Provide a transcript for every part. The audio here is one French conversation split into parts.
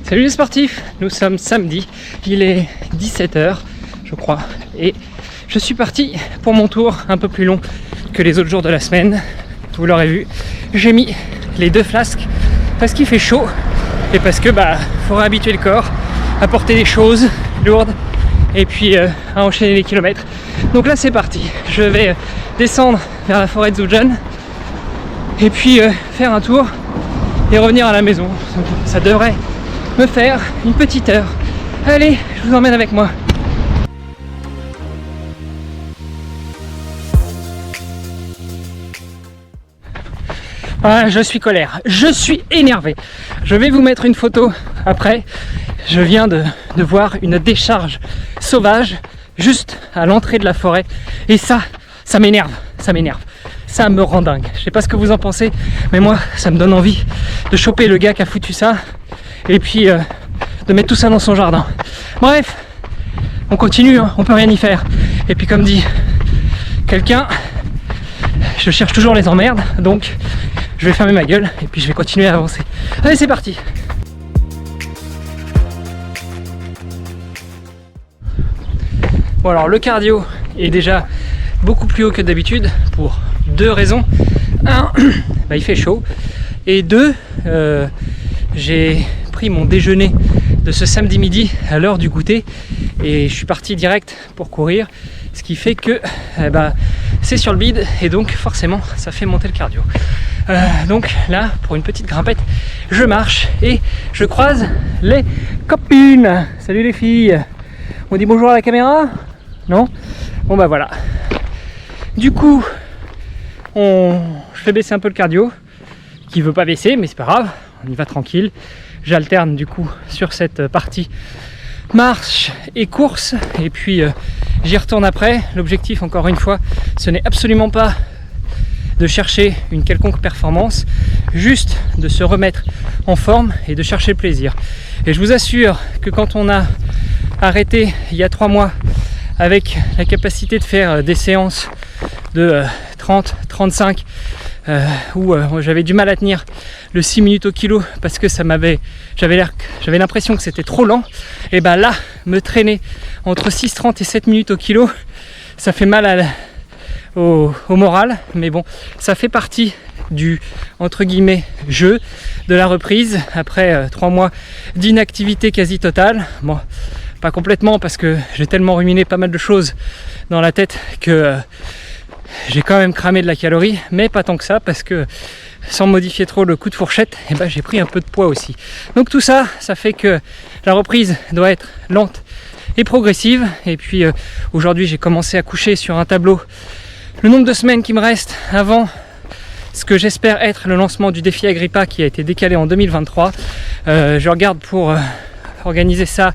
Salut les sportifs, nous sommes samedi, il est 17h je crois et je suis parti pour mon tour un peu plus long que les autres jours de la semaine. Vous l'aurez vu, j'ai mis les 2 flasques parce qu'il fait chaud et parce que faut réhabituer le corps à porter des choses lourdes et puis à enchaîner les kilomètres. Donc là c'est parti, je vais descendre vers la forêt de Zhujian et puis faire un tour et revenir à la maison. Ça devrait me faire une petite heure. Allez, je vous emmène avec moi. Ah, je suis colère, je suis énervé. Je vais vous mettre une photo après. Je viens de voir une décharge sauvage juste à l'entrée de la forêt. Et ça m'énerve, ça me rend dingue. Je sais pas ce que vous en pensez, mais moi ça me donne envie de choper le gars qui a foutu ça et puis de mettre tout ça dans son jardin. Bref, on continue, hein, on peut rien y faire. Et puis comme dit quelqu'un, je cherche toujours les emmerdes, donc je vais fermer ma gueule et puis je vais continuer à avancer. Allez, c'est parti. Bon alors le cardio est déjà beaucoup plus haut que d'habitude pour 2 raisons. 1, il fait chaud. Et 2, j'ai pris mon déjeuner de ce samedi midi à l'heure du goûter et je suis parti direct pour courir. Ce qui fait que c'est sur le bide et donc forcément ça fait monter le cardio. Donc là, pour une petite grimpette, je marche et je croise les copines. Salut les filles. On dit bonjour à la caméra? Non? Bon voilà. Du coup, je fais baisser un peu le cardio, qui veut pas baisser, mais c'est pas grave, on y va tranquille. J'alterne du coup sur cette partie marche et course, et puis j'y retourne après. L'objectif, encore une fois, ce n'est absolument pas de chercher une quelconque performance, juste de se remettre en forme et de chercher le plaisir. Et je vous assure que quand on a arrêté il y a 3 mois avec la capacité de faire des séances de 30, 35 où j'avais du mal à tenir le 6 minutes au kilo parce que j'avais l'impression que c'était trop lent, et là me traîner entre 6,30 et 7 minutes au kilo, ça fait mal au moral, mais bon, ça fait partie du entre guillemets jeu de la reprise après 3 mois d'inactivité quasi totale. Bon, pas complètement parce que j'ai tellement ruminé pas mal de choses dans la tête que j'ai quand même cramé de la calorie, mais pas tant que ça parce que sans modifier trop le coup de fourchette, j'ai pris un peu de poids aussi. Donc tout ça, ça fait que la reprise doit être lente et progressive. Et puis aujourd'hui, j'ai commencé à coucher sur un tableau le nombre de semaines qui me reste avant ce que j'espère être le lancement du défi Agrippa qui a été décalé en 2023. Je regarde pour organiser ça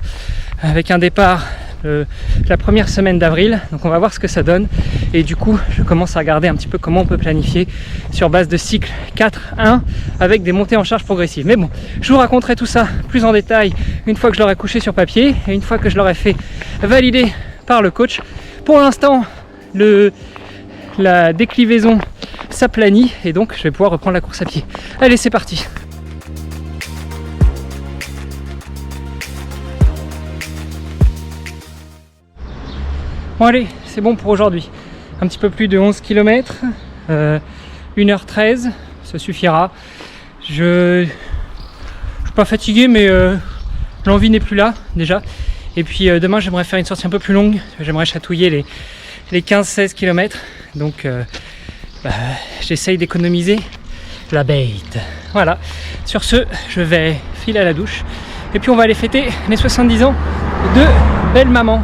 avec un départ la première semaine d'avril, donc on va voir ce que ça donne. Et du coup je commence à regarder un petit peu comment on peut planifier sur base de cycle 4-1 avec des montées en charge progressives. Mais bon, je vous raconterai tout ça plus en détail une fois que je l'aurai couché sur papier et une fois que je l'aurai fait valider par le coach. Pour l'instant, la déclinaison s'aplanit et donc je vais pouvoir reprendre la course à pied. Allez, c'est parti. Bon allez, c'est bon pour aujourd'hui. Un petit peu plus de 11 km, 1h13, ça suffira. Je suis pas fatigué, mais l'envie n'est plus là déjà. Et puis demain j'aimerais faire une sortie un peu plus longue. J'aimerais chatouiller les 15-16 km. Donc j'essaye d'économiser la bête. Voilà, sur ce, je vais filer à la douche. Et puis on va aller fêter les 70 ans de belle maman.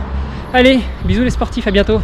Allez, bisous les sportifs, à bientôt.